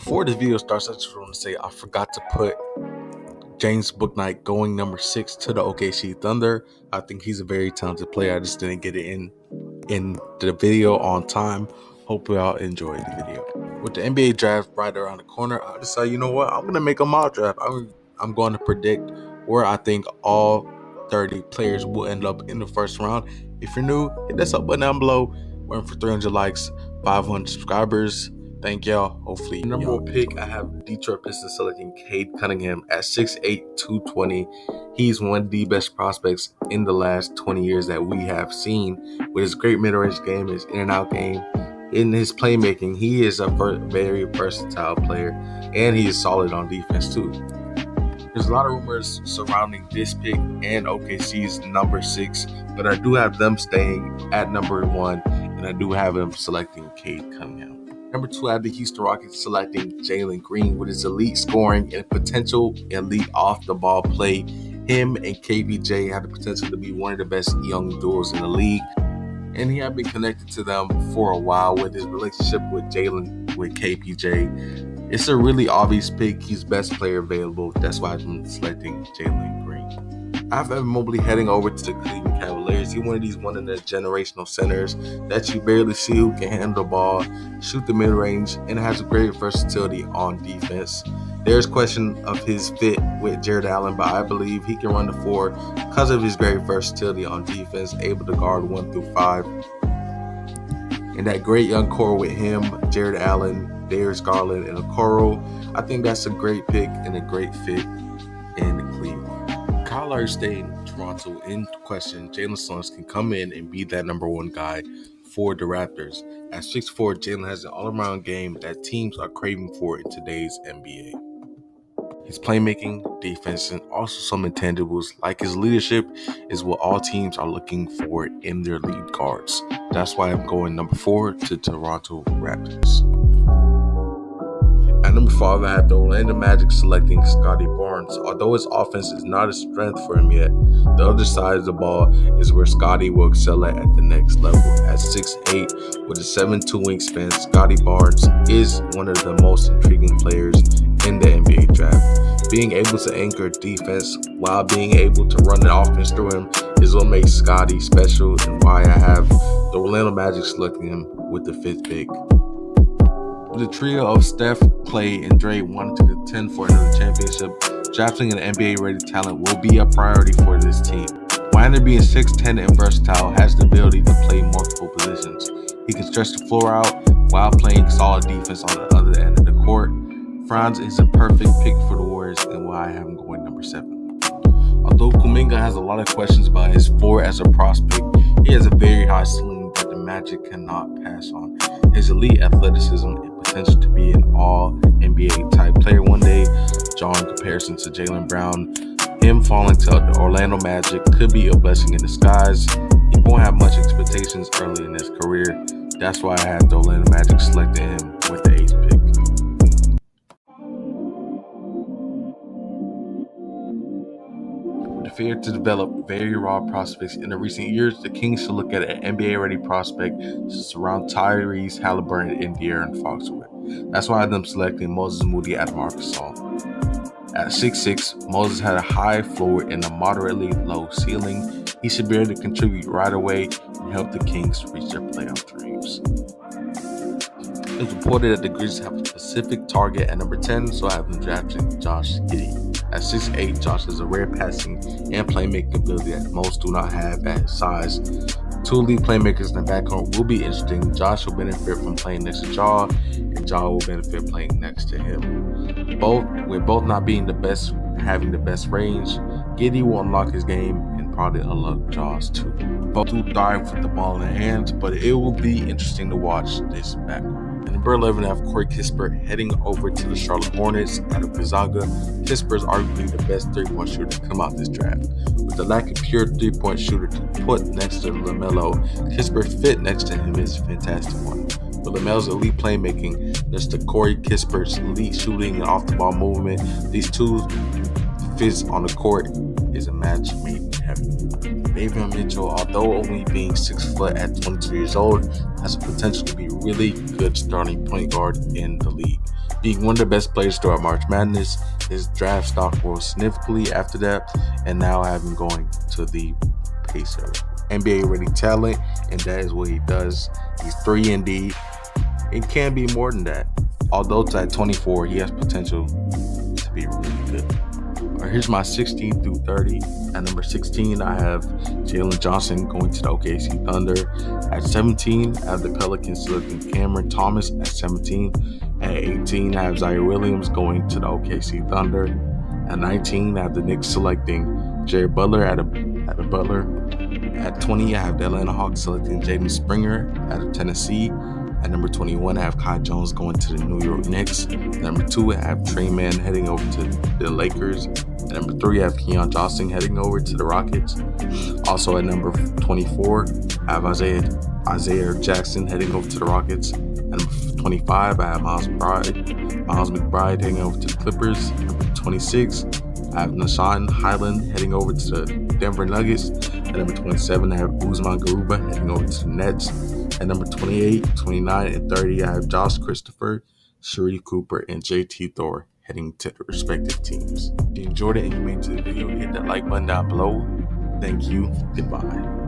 Before this video starts, I just want to say I forgot to put James Bouknight going number 6 to the OKC Thunder. I think he's a very talented player. I just didn't get it in the video on time. Hope y'all enjoyed the video. With the NBA draft right around the corner, I decided, you know what, I'm going to make a mock draft. I'm going to predict where I think all 30 players will end up in the first round. If you're new, hit that sub button down below. We're in for 300 likes, 500 subscribers. Thank y'all. Hopefully, number one pick, I have Detroit Pistons selecting Cade Cunningham at 6'8", 220. He's one of the best prospects in the last 20 years that we have seen. With his great mid-range game, his in-and-out game, in his playmaking, he is a very versatile player, and he is solid on defense too. There's a lot of rumors surrounding this pick and OKC's number 6, but I do have them staying at number 1, and I do have them selecting Cade Cunningham. Number 2, I have the Houston Rockets selecting Jalen Green with his elite scoring and potential elite off-the-ball play. Him and KPJ have the potential to be one of the best young duos in the league, and he has been connected to them for a while with his relationship with KPJ. It's a really obvious pick. He's best player available. That's why I'm selecting Jalen Green. I have Evan Mobley heading over to the Cleveland Cavaliers. He's one of the generational centers that you barely see who can handle the ball, shoot the mid-range, and has a great versatility on defense. There's question of his fit with Jared Allen, but I believe he can run the floor because of his great versatility on defense, able to guard 1 through 5. And that great young core with him, Jared Allen, Darius Garland, and Okoro, I think that's a great pick and a great fit in Cleveland. Kyle Lowry staying in Toronto in question. Jalen Suggs can come in and be that number 1 guy for the Raptors. At 6'4", Jalen has an all-around game that teams are craving for in today's NBA. His playmaking, defense, and also some intangibles like his leadership is what all teams are looking for in their lead guards. That's why I'm going number 4 to Toronto Raptors. At number 5, I have the Orlando Magic selecting Scottie Barnes. Although his offense is not a strength for him yet, the other side of the ball is where Scottie will excel at the next level. At 6'8", with a 7'2" wingspan, Scottie Barnes is one of the most intriguing players in the NBA draft. Being able to anchor defense while being able to run the offense through him is what makes Scottie special, and why I have the Orlando Magic selecting him with the 5th pick. With the trio of Steph, Clay, and Dre wanting to contend for another championship, drafting an NBA-ready talent will be a priority for this team. Winder, being 6'10" and versatile, has the ability to play multiple positions. He can stretch the floor out while playing solid defense on the other end of the court. Franz is a perfect pick for the Warriors, and why I have him going number 7. Although Kuminga has a lot of questions about his floor as a prospect, he has a very high ceiling that the Magic cannot pass on. His elite athleticism and potential to be an all-NBA type player one day, drawing comparison to Jaylen Brown. Him falling to the Orlando Magic could be a blessing in disguise. He won't have much expectations early in his career. That's why I have the Orlando Magic selecting him with the 8th pick. With the fear to develop very raw prospects in the recent years, the Kings should look at an NBA-ready prospect to surround Tyrese Halliburton and De'Aaron Fox with. That's why I'm selecting Moses Moody at Arkansas. At 6'6", Moses had a high floor and a moderately low ceiling. He should be able to contribute right away and help the Kings reach their playoff dreams. It's reported that the Grizzlies have a specific target at number 10, so I have them drafting Josh Giddey. At 6'8", Josh has a rare passing and playmaking ability that most do not have at his size. 2 elite playmakers in the backcourt will be interesting. Josh will benefit from playing next to Ja, and Ja will benefit playing next to him. With both not being the best, having the best range, Giddey will unlock his game and probably unlock Ja's too. Both do thrive with the ball in their hands, but it will be interesting to watch this backcourt. And number 11, I have Corey Kispert heading over to the Charlotte Hornets out of Gonzaga. Kispert is arguably the best 3-point shooter to come out this draft. With the lack of pure 3-point shooter to put next to LaMelo, Kispert fit next to him is a fantastic one. With LaMelo's elite playmaking, next to Corey Kispert's elite shooting and off-the-ball movement, these two fits on the court is a match made in heaven. Davion Mitchell, although only being 6 foot at 22 years old, has the potential to be really good starting point guard in the league. Being one of the best players throughout March Madness, his draft stock rose significantly after that, and now I have him going to the Pacers. NBA ready talent, and that is what he does. He's 3-and-D. It can be more than that. Although it's at 24, he has potential to be really good. Here's my 16 through 30. At number 16, I have Jalen Johnson going to the OKC Thunder. At 17, I have the Pelicans selecting Cameron Thomas at 17. At 18, I have Zaire Williams going to the OKC Thunder. At 19, I have the Knicks selecting Jared Butler at a Butler. At 20, I have the Atlanta Hawks selecting Jaden Springer out of Tennessee. At number 21, I have Kai Jones going to the New York Knicks. At number 2, I have Trey Mann heading over to the Lakers. At number 3, I have Keon Johnson heading over to the Rockets. Also at number 24, I have Isaiah Jackson heading over to the Rockets. At number 25, I have Miles McBride heading over to the Clippers. At number 26, I have Nashawn Highland heading over to the Denver Nuggets. At number 27, I have Usman Garuba heading over to the Nets. At number 28, 29, and 30, I have Josh Christopher, Sharife Cooper, and JT Thor heading to the respective teams. If you enjoyed it and you made it to the video, hit that like button down below. Thank you. Goodbye.